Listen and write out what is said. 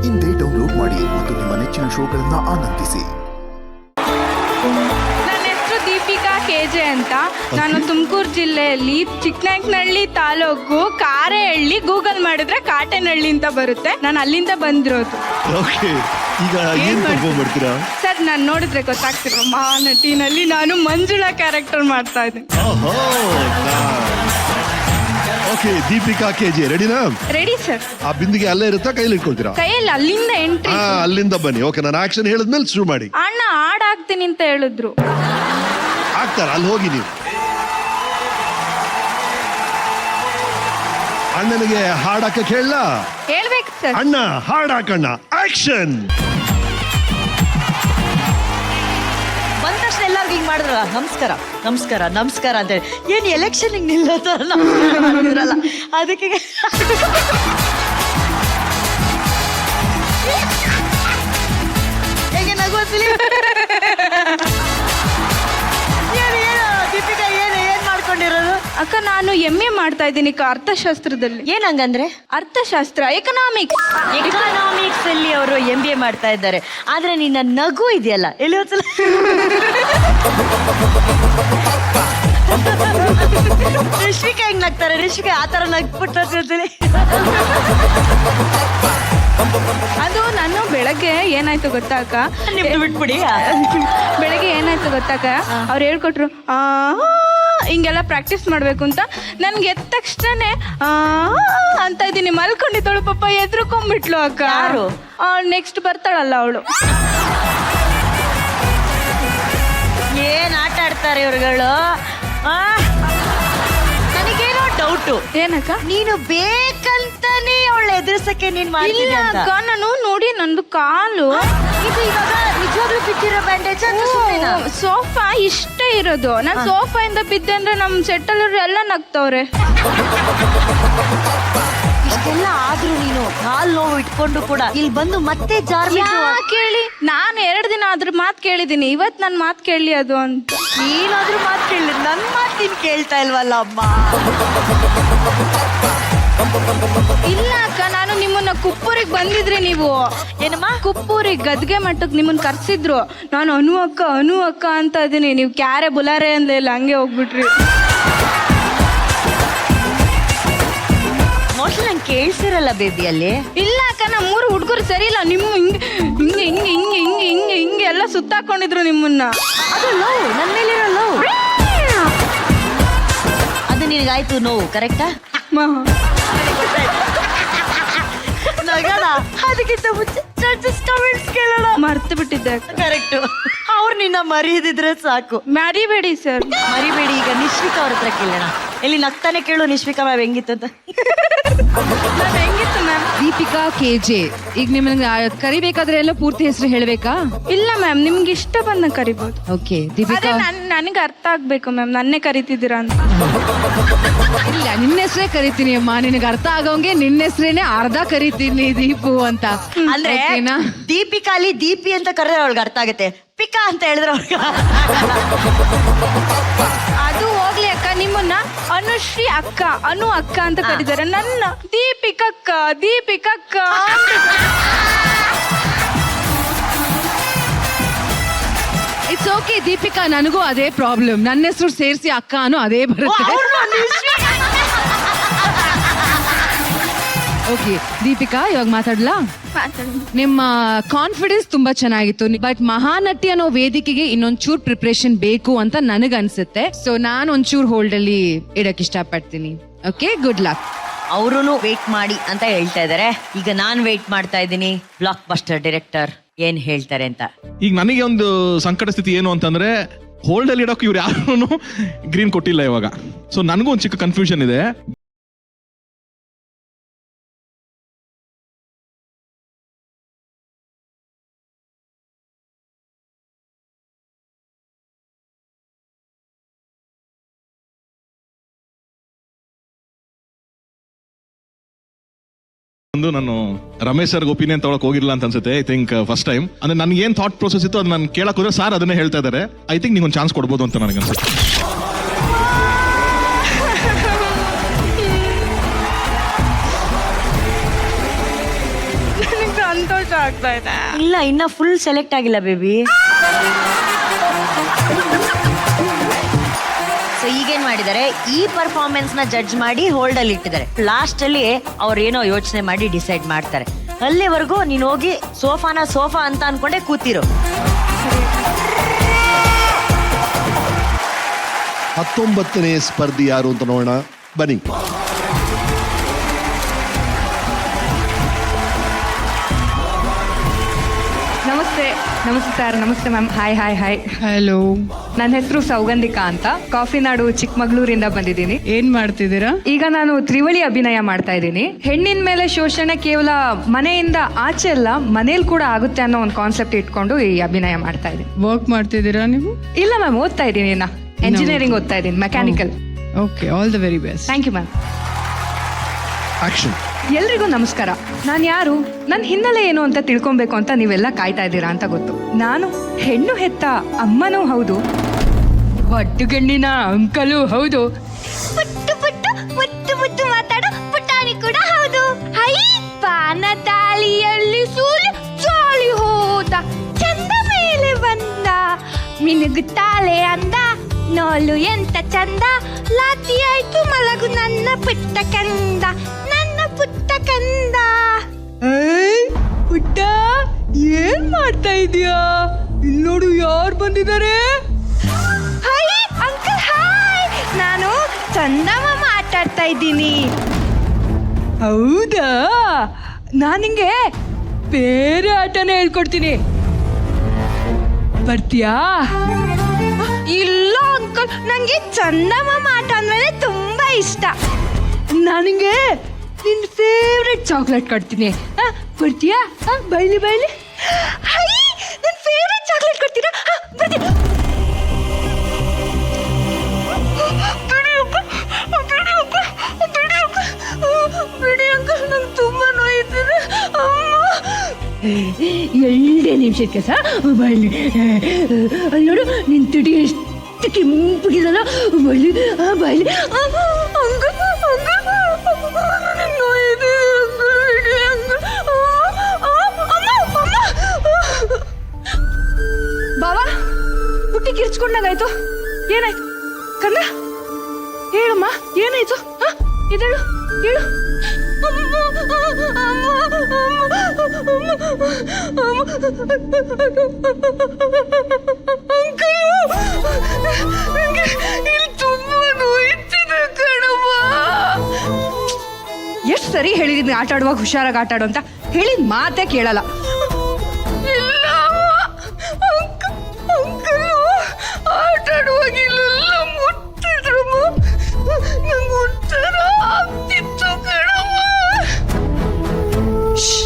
ಇಂದೇ ಡೌನ್ಲೋಡ್ ಮಾಡಿ ಮತ್ತು ನಿಮ್ಮ ನೆಚ್ಚಿನ ಶೋಗಳನ್ನ ಆನಂದಿಸಿ. ನನ್ನ ಹೆಸರು ದೀಪಿಕಾ KJ ಅಂತ. ನಾನು ತುಮಕೂರು ಜಿಲ್ಲೆಯಲ್ಲಿ ಚಿಕ್ಕನಾಯಕನಹಳ್ಳಿ ತಾಲೂಕು ಕಾರೆಹಳ್ಳಿ. ಗೂಗಲ್ ಮಾಡಿದ್ರೆ ಕಾಟೇನಹಳ್ಳಿ ಅಂತ ಬರುತ್ತೆ. ನಾನು ಅಲ್ಲಿಂದ ಬಂದಿರೋದು. ಓಕೆ, ಈಗ ಏನ್ ಪರ್ಫಾರ್ಮ್ ಮಾಡ್ತೀರಾ ಸರ್? ನಾನು ನೋಡಿದ್ರೆ ಗೊತ್ತಾಗ್ತಿರೋ ಮಹಾನಟಿನಲ್ಲಿ ನಾನು ಮಂಜುಳಾ ಕ್ಯಾರೆಕ್ಟರ್ ಮಾಡ್ತಾ ಇದ್ದೀನಿ. ಓಕೆ, ದೀಪಿಕಾ KJ ರೆಡಿನಾ? Ready sir. ಆ ಬಿಂದಿಗೆ ಅಲ್ಲೇ ಇರುತ್ತಾ, ಕೈಲಿ ಇಟ್ಕೊಳ್ತೀರಾ? ಕೈಯಲ್ಲಿ ಅಲ್ಲಿಂದ ಎಂಟ್ರಿ. ಅಲ್ಲಿಂದ ಬನ್ನಿ. ಓಕೆ, ನಾನು ಆಕ್ಷನ್ ಹೇಳಿದ್ಮೇಲೆ ಶುರು ಮಾಡಿ. ಅಣ್ಣ ಹಾಡಾಗ್ತೀನಿ ಅಂತ ಹೇಳಿದ್ರು. ಆಗ್ತಾರ? ಅಲ್ಲಿ ಹೋಗಿ ನೀವು. ಅಣ್ಣನಿಗೆ ಹಾಡಾಕ ಕೇಳಲ್ಲ? ಹೇಳ್ಬೇಕು ಸರ್. ಅಣ್ಣ ಹಾಡಾಕಣ್ಣ. ಆಕ್ಷನ್. ಬಂದ ತಕ್ಷಣ ಎಲ್ಲರಿಗೂ ಹಿಂಗ್ ಮಾಡಿದ್ರಲ್ಲ, ನಮಸ್ಕಾರ ನಮಸ್ಕಾರ ನಮಸ್ಕಾರ ಅಂತ ಹೇಳಿ. ಏನ್ ಎಲೆಕ್ಷನ್ ನಿಲ್ಲತ್ತಾರ ನಮಸ್ಕಾರ ಮಾಡಿದ್ರಲ್ಲ, ಅದಕ್ಕೆ ಹೇಗೆ ನಗುವತ್ತಿಲಿ. ದೀಪಿಕಾ ಏನ್ ಮಾಡ್ಕೊಂಡಿರೋದು? ಅಕ್ಕ, ನಾನು MA ಮಾಡ್ತಾ ಇದ್ದೀನಿ ಅರ್ಥಶಾಸ್ತ್ರದಲ್ಲಿ. ಏನ್ ಹಂಗಂದ್ರೆ? ಅರ್ಥಶಾಸ್ತ್ರ, ಎಕನಾಮಿಕ್ಸ್. ಎಕನಾಮಿಕ್ಸ್ ಅಲ್ಲಿ ಅವರು MBA ಮಾಡ್ತಾ ಇದ್ದಾರೆ. ಆದ್ರೆ ನಿನ್ನ ನಗು ಇದೆಯಲ್ಲ, ಎಲ್ಲಿ ಒಂದ್ಸಲ ರಿಷಿಕಾ ಹೆಂಗ್ ನಗ್ತಾರೆ? ರಿಷಿಕಾ ಆತರ ನಗ್ಬಿಟ್ಟಿರ್ತೀನಿ. ಅದು ನಾನು ಬೆಳಗ್ಗೆ ಏನಾಯ್ತು ಗೊತ್ತಾಕ, ನಿಮ್ದು ಬಿಟ್ಬಿಡಿ. ಬೆಳಗ್ಗೆ ಏನಾಯ್ತು ಗೊತ್ತಾಕ, ಅವ್ರು ಹೇಳ್ಕೊಟ್ರು ಹಿಂಗೆಲ್ಲ ಪ್ರಾಕ್ಟೀಸ್ ಮಾಡ್ಬೇಕು ಅಂತ. ನನ್ಗೆ ಎದ್ದ ತಕ್ಷಣ ಅಂತ ಇದೀನಿ. ಮಲ್ಕೊಂಡಿದ್ದವಳು ಪಾಪ ಎದ್ರುಕೊಂಡ್ಬಿಟ್ಲು ಅಕ್ಕ. ಯಾರು? ನೆಕ್ಸ್ಟ್ ಬರ್ತಾಳಲ್ಲ ಅವಳು. ಏನ್ ಆಟ ಆಡ್ತಾರೆ ಇವ್ರುಗಳು? ನನಗೇನೋ ಡೌಟು. ಏನಕ್ಕ? ನೀನು ಬೇಕಂತಾನೆ ಅವಳ ಎದುರಿಸಕ್ಕೆ ನೀನ್ ಇಲ್ಲ ಮಾಡಿಲ್ಲ ಅಕ್ಕ, ನಾನು ನೋಡಿ ನಂದು ಕಾಲು ಇದು ಇವಾಗ ನಿಜವಾಗ್ಲೂ ಬಿದ್ದಿರೋ ಬ್ಯಾಂಡೇಜ್ ಅಂತ ಸುಮ್ಮನೆ. ಸೋಫಾ ಇಷ್ಟೇ ಇರೋದು. ನಾನು ಸೋಫಾ ಇಂದ ಬಿದ್ದೆ ಅಂದ್ರೆ ನಮ್ ಸೆಟ್ಟಲ್ ಎಲ್ಲ ನಗ್ತವ್ರೆ. ಇಷ್ಟೆಲ್ಲ ಆದ್ರೂ ನೀನು ಕಾಲ್ ನೋವು ಇಟ್ಕೊಂಡು ಕೂಡ ಇಲ್ಲಿ ಬಂದು ಮತ್ತೆ ಕೇಳಿ, ನಾನು 2 ದಿನ ಅದ್ರ ಮಾತು ಕೇಳಿದೀನಿ. ಇವತ್ ನನ್ ಮಾತು ಕೇಳಿ ಅದು ಅಂತ. ನೀನಾದ್ರೂ ಮಾತು ಕೇಳಿ, ನನ್ ಮಾತು ನೀನ್ ಕೇಳ್ತಾ ಇಲ್ವಲ್ಲ ಅಮ್ಮ. ಇಲ್ಲ ಅಕ್ಕ, ನಾನು ನಿಮ್ಮನ್ನ ಕುಪ್ಪೂರಿಗೆ ಬಂದಿದ್ರಿ. ನೀವು ಏನಮ್ಮ? ಕುಪ್ಪೂರಿಗೆ ಗದ್ಗೆ ಮಟ್ಟಕ್ಕೆ ನಿಮ್ಮನ್ನ ಕರ್ಸಿದ್ರು. ನಾನು ಅನು ಅಕ್ಕ ಅಂತ ಇದೀನಿ. ನೀವು ಕ್ಯಾರೆ ಬುಲಾರೆ ಅಂದಿಲ್ಲ, ಹಂಗೆ ಹೋಗ್ಬಿಟ್ರಿ. ಮೋಸ್ಟ್ಲಿ ನಂಗೆ ಕೇಳ್ಸಿರಲ್ಲ ಬೇಬಿ ಅಲ್ಲಿ. ಇಲ್ಲ ಅಕ್ಕ, ನಮ್ಮೂರು ಹುಡುಗರು ಸರಿ ಇಲ್ಲ. ನಿಮ್ಮ ಹಿಂಗೆ ಎಲ್ಲ ಸುತ್ತಾಕೊಂಡಿದ್ರು ನಿಮ್ಮನ್ನ. ಅದು ಲವ್, ನನ್ನ ಮೇಲಿರೋ ಲವ್. ಅದು ನಿನಗಾಯ್ತು ನೋವು, ಕರೆಕ್ಟಾ? ನಗಣ. ಅದಕ್ಕಿಂತ ಮುಂಚೆ ಜಡ್ಜಸ್ ಕಮೆಂಟ್ಸ್ ಕೇಳೋಣ. ಮರ್ತು ಬಿಟ್ಟಿದ್ದೆ. ಕರೆಕ್ಟು. ಅವ್ರು ನಿನ್ನ ಮರೀದಿದ್ರೆ ಸಾಕು. ಮರಿಬೇಡಿ ಸರ್. ಮರಿಬೇಡಿ. ಈಗ ನಿಶ್ವಿಕಾ ಅವ್ರ ಹತ್ರ ಕೇಳೋಣ. ಎಲ್ಲಿ ನಗ್ತಾನೆ ಕೇಳು, ನಿಶ್ವಿಕಾ ಮ್ಯಾಮ್ ಹೆಂಗಿತ್ತು ಅಂತ. ಹೆಂಗಿತ್ತು ಮ್ಯಾಮ್? ದೀಪಿಕಾ KJ. ಈಗ ನಿಮ್ಮನ್ನ ಕರಿಬೇಕಾದ್ರೆ ಎಲ್ಲ ಪೂರ್ತಿ ಹೆಸರು ಹೇಳ್ಬೇಕಾ? ಇಲ್ಲ ಮ್ಯಾಮ್, ನಿಮ್ಗೆ ಇಷ್ಟ ಬಂದ ಕರಿಬೋದು. ಓಕೆ, ದೀಪಿಕಾ. ನನಗೆ ಅರ್ಥ ಆಗ್ಬೇಕು ಮ್ಯಾಮ್, ನನ್ನೇ ಕರಿತಿದ್ದೀರಾ ಅಂತ. ಇಲ್ಲ, ನಿನ್ನ ಹೆಸರೇ ಕರಿತೀನಿ ಅಮ್ಮ. ನಿನಗೆ ಅರ್ಥ ಆಗೋಂಗೆ ನಿನ್ನ ಹೆಸರೇನೆ ಅರ್ಧ ಕರಿತೀನಿ, ದೀಪು ಅಂತ. ಅಂದ್ರೆ ದೀಪಿಕಾಲಿ ದೀಪಿ ಅಂತ ಕರೆದ್ರೆ ಅವಳಿಗೆ ಅರ್ಥ ಆಗುತ್ತೆ. ಪಿಕಾ ಅಂತ ಹೇಳಿದ್ರೆ ಅವ್ರಿಗೆ ಅದು ಹೋಗ್ಲಿ ಅಕ್ಕ, ನಿಮ್ಮನ್ನ ಅನುಶ್ರೀ ಅಕ್ಕ, ಅನು ಅಕ್ಕ ಅಂತ ಕರೀತಾರೆ. ನನ್ನ ದೀಪಿಕಕ್ಕ ಇಟ್ಸ್ ಓಕೆ ದೀಪಿಕಾ, ನನಗೂ ಅದೇ ಪ್ರಾಬ್ಲಮ್. ನನ್ನ ಹೆಸರು ಸೇರಿಸಿ ಅಕ್ಕ ಅನ್ನೋ ಅದೇ ಬರುತ್ತೆ. ಓಕೆ ದೀಪಿಕಾ, ಇವಾಗ ಮಾತಾಡ್ಲಾ? ನಿಮ್ಮ ಕಾನ್ಫಿಡೆನ್ಸ್ ತುಂಬಾ ಚೆನ್ನಾಗಿತ್ತು. ಬಟ್ ಮಹಾನಟಿ ಅನ್ನೋ ವೇದಿಕೆಗೆ ಇನ್ನೊಂಚೂರು ಪ್ರಿಪ್ರೇಷನ್ ಬೇಕು ಅಂತ ನನಗ್ ಅನ್ಸುತ್ತೆ. ಸೊ ನಾನು ಒಂಚೂರು ಹೋಲ್ಡ್ ಅಲ್ಲಿ ಇಡಕ್ ಇಷ್ಟಪಡ್ತೀನಿ. Okay, good luck. ಅವರೂ ವೇಟ್ ಮಾಡಿ ಅಂತ ಹೇಳ್ತಾ ಇದಾರೆ. ಈಗ ನಾನ್ ವೇಟ್ ಮಾಡ್ತಾ ಇದ್ದೀನಿ ಬ್ಲಾಕ್ ಬಸ್ಟರ್ ಡೈರೆಕ್ಟರ್ ಏನ್ ಹೇಳ್ತಾರೆ ಅಂತ. ಈಗ ನನಗೆ ಒಂದು ಸಂಕಟ ಸ್ಥಿತಿ ಏನು ಅಂತಂದ್ರೆ, ಹೋಲ್ಡ್ ಅಲ್ಲಿ ಇಡೋಕೆ ಇವ್ರು ಯಾರು ಗ್ರೀನ್ ಕೊಟ್ಟಿಲ್ಲ ಇವಾಗ. ಸೊ ನನಗೂ ಒಂದು ಚಿಕ್ಕ ಕನ್ಫ್ಯೂಷನ್ ಇದೆ. ಒಂದು ನಾನು ರಮೇಶ್ ಸರ್ಗೆ ಒಪಿನಿಯನ್ ತಗೊಳಕ್ ಹೋಗಿಲ್ಲ ಅಂತ ಅನ್ಸುತ್ತೆ. I think first time. ಅಂದ್ರೆ ನನ್ಗೆ ಏನ್ ಥಾಟ್ ಪ್ರೊಸೆಸ್ ಇತ್ತು ಅದು ನಾನು ಕೇಳಕ್ ಹೋದ್ರೆ ಸಾರ್ ಅದನ್ನೇ ಹೇಳ್ತಾ ಇದಾರೆ. ಐ ಥಿಂಕ್ ನೀವು ಒಂದು ಚಾನ್ಸ್ ಕೊಡ್ಬೋದು ಅಂತ ನನಗೆ ಅನ್ಸುತ್ತೆ. ನಂಗೆ ಸಂತೋಷ ಆಗ್ತಾ ಇದೆ. ಇಲ್ಲ ಇನ್ನ ಫುಲ್ ಸೆಲೆಕ್ಟ್ ಆಗಿಲ್ಲ ಬೇಬಿ. ಸೊ ಈಗೇನ್ ಮಾಡಿದ್ದಾರೆ, ಈ ಪರ್ಫಾರ್ಮೆನ್ಸ್ ನ ಜಡ್ಜ್ ಮಾಡಿ ಹೋಲ್ಡ್ ಅಲ್ಲಿ ಇಟ್ಟಿದ್ದಾರೆ. ಲಾಸ್ಟ್ ಅಲ್ಲಿ ಅವ್ರು ಏನೋ ಯೋಚನೆ ಮಾಡಿ ಡಿಸೈಡ್ ಮಾಡ್ತಾರೆ. ಅಲ್ಲಿವರೆಗೂ ನೀನ್ ಹೋಗಿ ಸೋಫಾ ಅಂತ ಅನ್ಕೊಂಡೆ ಕೂತಿರು. 19ನೇ ಸ್ಪರ್ಧಿ ಯಾರು ಅಂತ ನೋಡೋಣ ಬನ್ನಿ. ನಮಸ್ತೆ ಸರ್. ನಮಸ್ತೆ ಮ್ಯಾಮ್. ಹಾಯ್. ಹಲೋ, ನನ್ನ ಹೆಸರು ಸೌಗಂಧಿಕಾ ಅಂತ. ಕಾಫಿ ನಾಡು ಚಿಕ್ಕಮಗಳೂರಿಂದ ಬಂದಿದ್ದೀನಿ. ಏನ್ ಮಾಡ್ತಿದ್ದೀರಾ? ಈಗ ನಾನು ತ್ರಿವಳಿ ಅಭಿನಯ ಮಾಡ್ತಾ ಇದ್ದೀನಿ. ಹೆಣ್ಣಿನ ಮೇಲೆ ಶೋಷಣೆ ಕೇವಲ ಮನೆಯಿಂದ ಆಚೆ ಅಲ್ಲ, ಮನೇಲಿ ಕೂಡ ಆಗುತ್ತೆ ಅನ್ನೋ ಒಂದು ಕಾನ್ಸೆಪ್ಟ್ ಇಟ್ಕೊಂಡು ಈ ಅಭಿನಯ ಮಾಡ್ತಾ ಇದ್ದೀನಿ. ವರ್ಕ್ ಮಾಡ್ತಿದ್ದೀರಾ ನೀವು? ಇಲ್ಲ ಮ್ಯಾಮ್, ಓದ್ತಾ ಇದ್ದೀನಿ. ಎಂಜಿನಿಯರಿಂಗ್ ಓದ್ತಾ ಇದ್ದೀನಿ, mechanical. Okay, all the very best. Thank you ma'am. Action. ಎಲ್ರಿಗೂ ನಮಸ್ಕಾರ. ನಾನು ಯಾರು, ನನ್ನ ಹಿನ್ನೆಲೆ ಏನು ಅಂತ ತಿಳ್ಕೊಬೇಕು ಅಂತ ನೀವೆಲ್ಲ ಕಾಯ್ತಾ ಇದ್ದೀರಾ ಅಂತ ಗೊತ್ತು. ನಾನು ಹೆಣ್ಣು ಹೆತ್ತ ಅಮ್ಮನೂ ಹೌದು, ಒಟ್ಟು ಗಂಡಿನ ಅಂಕಲೂ ಹೌದು, ಮುತ್ತು ಮಾತಾಡೋ ಪುಟಾಣಿ ಕೂಡ ಹೌದು. ಹೈ ಪಾನ ತಾಳಿಯಲ್ಲಿ ಸೂರ್ಯ ಜಾಲಿ ಹೋದ, ಚಂದ ಮೇಲೆ ಬಂದ, ಮಿನುಗುತ್ತಾಳೆ ಅಂದ, ನೋಲು ಎಂತ ಚಂದ, ಲಾತಿ ಆಯ್ತು ಮಲಗು ನನ್ನ ಪುಟ್ಟ ಕಂದ, ನನ್ನ ಪುಟ್ಟ ಕಂದ. ಪುಟ್ಟ ಏನ್ ಮಾಡ್ತಾ ಇದೀಯಾ? ಇಲ್ಲಿ ನೋಡು, ಯಾರು ಬಂದಿದ್ದಾರೆ? Hi uncle, hi. ನಾನು ಚಂದಮಾಮ ಆಟ ಆಡ್ತಾ ಇದ್ದೀನಿ. ಹೌದಾ? ನಾನು ನಿಂಗೆ ಬೇರೆ ಆಟನೇ ಹೇಳ್ಕೊಡ್ತೀನಿ, ಬರ್ತೀಯಾ? ಇಲ್ಲ ಅಂಕಲ್, ನಂಗೆ ಚಂದಮಾಮ ಆಟ ಅಂದ್ರೆ ತುಂಬಾ ಇಷ್ಟ. ನನಗೆ ನಿನ್ ಫೇವ್ರೆಟ್ ಚಾಕ್ಲೇಟ್ ಕೊಡ್ತೀನಿ, ಬರ್ತೀಯಾ? ಬೈಲಿ. ಹೈ, ನನ್ನ ಫೇವ್ರೆಟ್ ಚಾಕ್ಲೇಟ್ ಕೊಡ್ತೀರಾ? ಬರ್ತೀನಿ. ಬಿಡಿ ಅಂಕಲ್, ನಂಗೆ ತುಂಬಾ ನೋಯ್ತಿದೆ. ಎರಡೇ ನಿಮಿಷಕ್ಕೆ ಸರ್, ಬೈಲಿ. ಅಲ್ಲಿ ನೋಡು, ನಿನ್ ತುಟಿ ಎಷ್ಟು ಕೆಂಪಗಿದಲ್ಲ, ಬೈಲಿ. ಬಾಬಾ, ಹುಟ್ಟಿ ಕಿರ್ಚ್ಕೊಂಡಾಗಾಯ್ತು. ಏನಾಯ್ತು ಕಂದ? ಹೇಳಮ್ಮ, ಏನಾಯ್ತು? ಇದಳು ಹೇಳು. ಎಷ್ಟು ಸರಿ ಹೇಳಿದೀನಿ ಆಟ ಆಡುವಾಗ ಹುಷಾರಾಗಿ ಆಟ ಆಡು ಅಂತ. ಹೇಳಿದ ಮಾತೇ ಕೇಳಲ್ಲ.